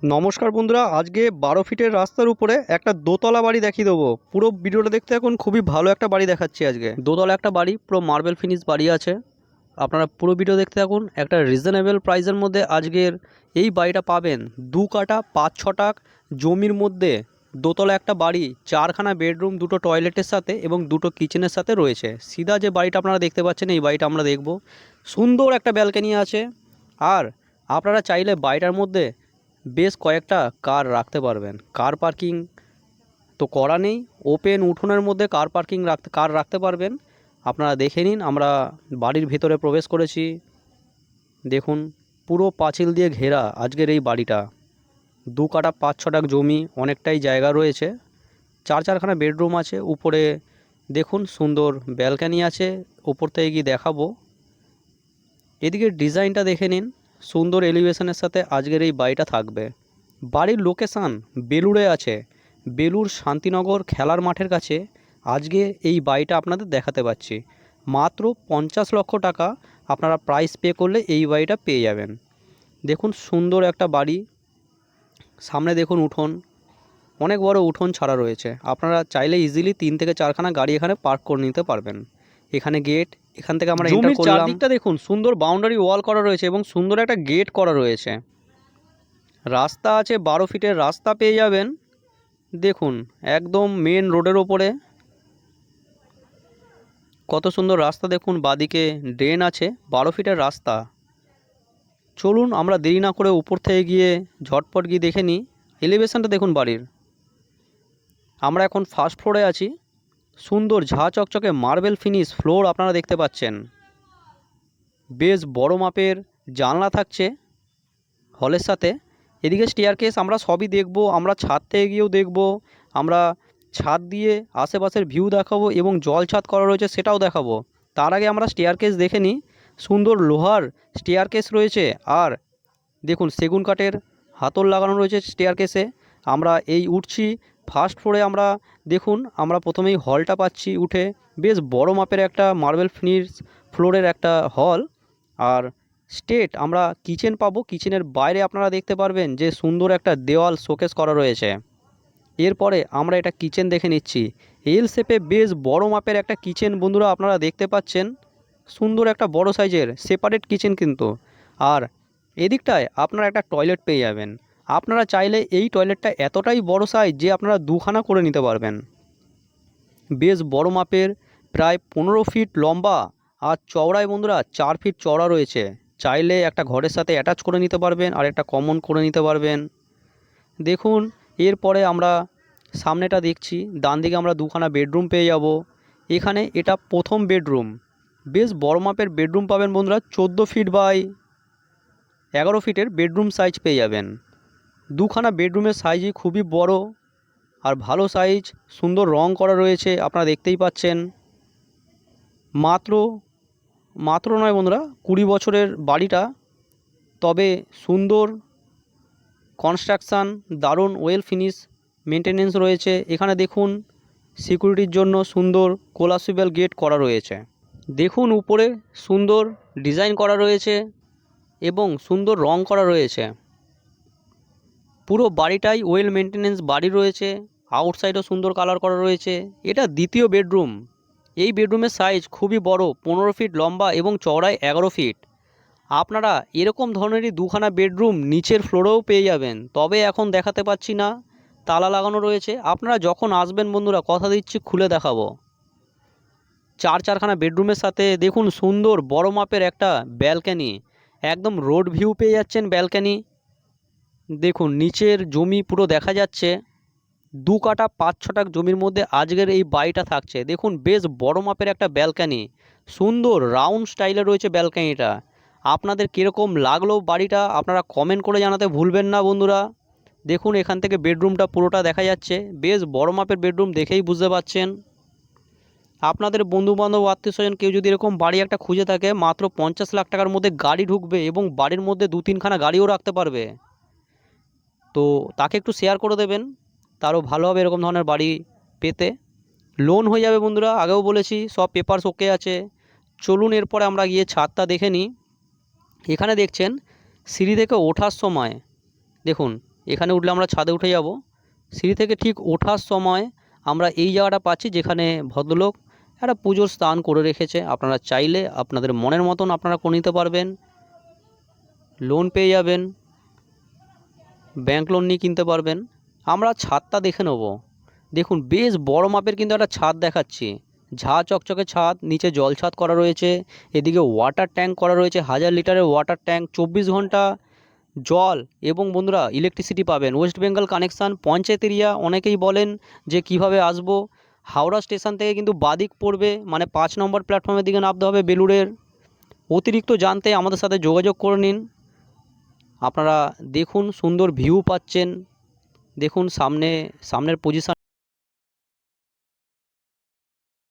নমস্কার বন্ধুরা, আজকে 12 ফিটের রাস্তার উপরে একটা দোতলা বাড়ি দেখিয়ে দেবো। পুরো ভিডিওটা দেখতে এখন খুবই ভালো একটা বাড়ি দেখাচ্ছি। আজকে দোতলা একটা বাড়ি, পুরো মার্বেল ফিনিশ বাড়ি আছে। আপনারা পুরো ভিডিও দেখতে থাকুন। একটা রিজনেবল প্রাইসের মধ্যে আজকের এই বাড়িটা পাবেন। 2 কাঠা 5-6 জমির মধ্যে দোতলা একটা বাড়ি, 4খানা বেডরুম, 2টো টয়লেটের সাথে এবং 2টো কিচেনের সাথে রয়েছে। সিধা যে বাড়িটা আপনারা দেখতে পাচ্ছেন, এই বাড়িটা আমরা দেখব। সুন্দর একটা ব্যালকনি আছে। আর আপনারা চাইলে বাড়িটার মধ্যে বেশ কয়েকটা কার রাখতে পারবেন। কার পার্কিং তো করা নেই, ওপেন উঠোনের মধ্যে কার রাখতে পারবেন। আপনারা দেখে নিন। আমরা বাড়ির ভেতরে প্রবেশ করেছি। দেখুন, পুরো পাঁচিল দিয়ে ঘেরা আজকের এই বাড়িটা। 2 কাঠা 5-6 জমি, অনেকটাই জায়গা রয়েছে। 4খানা বেডরুম আছে। উপরে দেখুন সুন্দর ব্যালকনি আছে, উপর থেকে গিয়ে দেখাবো। এদিকে ডিজাইনটা দেখে নিন, সুন্দর এলিভেশনের সাথে আজকের এই বাড়িটা থাকবে। বাড়ির লোকেশান বেলুড়ে আছে। বেলুড় শান্তিনগর খেলার মাঠের কাছে আজকে এই বাড়িটা আপনাদের দেখাতে পাচ্ছি। মাত্র 50 লক্ষ টাকা আপনারা প্রাইস পে করলে এই বাড়িটা পেয়ে যাবেন। দেখুন সুন্দর একটা বাড়ি। সামনে দেখুন উঠোন, অনেক বড় উঠোন ছাড়া রয়েছে। আপনারা চাইলে ইজিলি 3 থেকে 4খানা গাড়ি এখানে পার্ক করে নিতে পারবেন। এখানে গেট, এখান থেকে আমরা এন্টার করলাম। চারদিকটা দেখুন, সুন্দর বাউন্ডারি ওয়াল করা রয়েছে এবং সুন্দর একটা গেট করা রয়েছে। রাস্তা আছে, 12 ফিটের রাস্তা পেয়ে যাবেন। দেখুন একদম মেন রোডের ওপরে কত সুন্দর রাস্তা। দেখুন বাদিকে ড্রেন আছে, 12 ফিটের রাস্তা। চলুন আমরা দেরি না করে উপর থেকে গিয়ে ঝটপট গিয়ে দেখে নিই এলিভেশনটা। দেখুন বাড়ির, আমরা এখন ফার্স্ট ফ্লোরে আছি। সুন্দর ঝাঁ চকচকে মার্বেল ফিনিশ ফ্লোর আপনারা দেখতে পাচ্ছেন। বেশ বড় মাপের জানলা থাকছে হলের সাথে। এদিকে স্টেয়ারকেস আমরা সবই দেখব। আমরা ছাদ থেকে গিয়েও দেখব। আমরা ছাদ দিয়ে আশেপাশের ভিউ দেখাবো এবং জল ছাদ করা রয়েছে সেটাও দেখাবো। তার আগে আমরা স্টেয়ারকেস দেখে নিই। সুন্দর লোহার স্টেয়ারকেস রয়েছে। আর দেখুন সেগুন কাঠের হাতল লাগানো রয়েছে স্টেয়ারকেসে। আমরা এই উঠছি ফার্স্ট ফ্লোরে। আমরা দেখুন, আমরা প্রথমেই হলটা পাচ্ছি উঠে। বেশ বড় মাপের একটা মার্বেল ফিনিশ ফ্লোরের একটা হল। আর স্টেট আমরা কিচেন পাবো। কিচেনের বাইরে আপনারা দেখতে পারবেন যে সুন্দর একটা দেওয়াল শোকেস করা রয়েছে। এরপরে আমরা এটা কিচেন দেখে নিচ্ছি। এল শেপে বেশ বড় মাপের একটা কিচেন বন্ধুরা আপনারা দেখতে পাচ্ছেন। সুন্দর একটা বড় সাইজের সেপারেট কিচেন কিন্তু। আর এদিকটায় আপনারা একটা টয়লেট পেয়ে যাবেন। আপনারা চাইলে এই টয়লেটটা এতটাই বড় সাইজ যে আপনারা 2খানা করে নিতে পারবেন। বেশ বড় মাপের, প্রায় 15 ফিট লম্বা আর চওড়ায় বন্ধুরা 4 ফিট চওড়া রয়েছে। চাইলে একটা ঘরের সাথে অ্যাটাচ করে নিতে পারবেন আর একটা কমন করে নিতে পারবেন। দেখুন এরপরে আমরা সামনেটা দেখছি, ডান দিকে আমরা 2খানা বেডরুম পেয়ে যাব। এখানে এটা প্রথম বেডরুম। বেশ বড় মাপের বেডরুম পাবেন বন্ধুরা। 14 ফিট বাই 11 ফিটের বেডরুম সাইজ পেয়ে যাবেন। 2খানা বেডরুমের সাইজই খুবই বড় আর ভালো সাইজ। সুন্দর রং করা রয়েছে আপনারা দেখতেই পাচ্ছেন। মাত্র মাত্র নয় বন্ধুরা, 20 বছরের বাড়িটা, তবে সুন্দর কনস্ট্রাকশান, দারুণ ওয়েল ফিনিশ মেনটেনেন্স রয়েছে। এখানে দেখুন সিকিউরিটির জন্য সুন্দর কোলাসিবল গেট করা রয়েছে। দেখুন উপরে সুন্দর ডিজাইন করা রয়েছে এবং সুন্দর রং করা রয়েছে। পুরো বাড়িটাই ওয়েল মেনটেনেন্স বাড়ি রয়েছে। আউটসাইডও সুন্দর কালার করা রয়েছে। এটা দ্বিতীয় বেডরুম। এই বেডরুমের সাইজ খুবই বড়, 15 ফিট লম্বা এবং চওড়ায় 11 ফিট। আপনারা এরকম ধরনেরই 2খানা বেডরুম নিচের ফ্লোরেও পেয়ে যাবেন, তবে এখন দেখাতে পাচ্ছি না, তালা লাগানো রয়েছে। আপনারা যখন আসবেন বন্ধুরা কথা দিচ্ছি খুলে দেখাবো। 4খানা বেডরুমের সাথে দেখুন সুন্দর বড় মাপের একটা ব্যালকনি। একদম রোড ভিউ পেয়ে যাচ্ছেন ব্যালকনি। দেখুন নিচের জমি পুরো দেখা যাচ্ছে। 2 কাঠা 5-6 জমির মধ্যে আজকের এই বাড়িটা থাকছে। দেখুন বেশ বড় মাপের একটা ব্যালকনি, সুন্দর রাউন্ড স্টাইলে রয়েছে ব্যালকনিটা। আপনাদের কীরকম লাগলো বাড়িটা আপনারা কমেন্ট করে জানাতে ভুলবেন না বন্ধুরা। দেখুন এখান থেকে বেডরুমটা পুরোটা দেখা যাচ্ছে। বেশ বড় মাপের বেডরুম, দেখেই বুঝতে পারছেন। আপনাদের বন্ধুবান্ধব আত্মীয় স্বজন কেউ যদি এরকম বাড়ি একটা খুঁজে থাকে, মাত্র 50 লাখ টাকার মধ্যে গাড়ি ঢুকবে এবং বাড়ির মধ্যে 2-3খানা গাড়িও রাখতে পারবে। তো তাকে একটু শেয়ার করে দেবেন, তারও ভালো হবে এরকম ধরনের বাড়ি পেতে। লোন হয়ে যাবে বন্ধুরা, আগেও বলেছি সব পেপারস ওকে আছে। চলুন এরপরে আমরা গিয়ে ছাদটা দেখে নিই। এখানে দেখছেন সিঁড়ি থেকে ওঠার সময় দেখুন এখানে উঠলে আমরা ছাদে উঠে যাব। সিঁড়ি থেকে ঠিক ওঠার সময় আমরা এই জায়গাটা পাচ্ছি যেখানে ভদ্রলোক একটা পুজোর স্থান করে রেখেছে। আপনারা চাইলে আপনাদের মনের মতন আপনারা করে নিতে পারবেন, লোন পেয়ে যাবেন, ব্যাংক লোন নিয়ে কিনতে পারবেন। আমরা ছাদটা দেখে নেব। দেখুন বেশ বড় মাপের কিন্তু একটা ছাদ দেখাচ্ছি, ঝা চকচকে ছাদ, নিচে জল ছাদ করা রয়েছে, এদিকে ওয়াটার ট্যাঙ্ক করা রয়েছে, 1000 লিটারের ওয়াটার ট্যাঙ্ক, 24 ঘন্টা জল এবং বন্ধুরা ইলেকট্রিসিটি পাবেন। West Bengal connection, panchayat area. অনেকেই বলেন যে কিভাবে আসবো, হাওড়া স্টেশন থেকে কিন্তু বাদিক পড়বে, মানে 5 নম্বর প্ল্যাটফর্মের দিকে নামতে হবে বেলুড়ের। অতিরিক্ত জানতে আমাদের সাথে যোগাযোগ করে নিন। আপনারা দেখুন সুন্দর ভিউ পাচ্ছেন। দেখুন সামনের পজিশন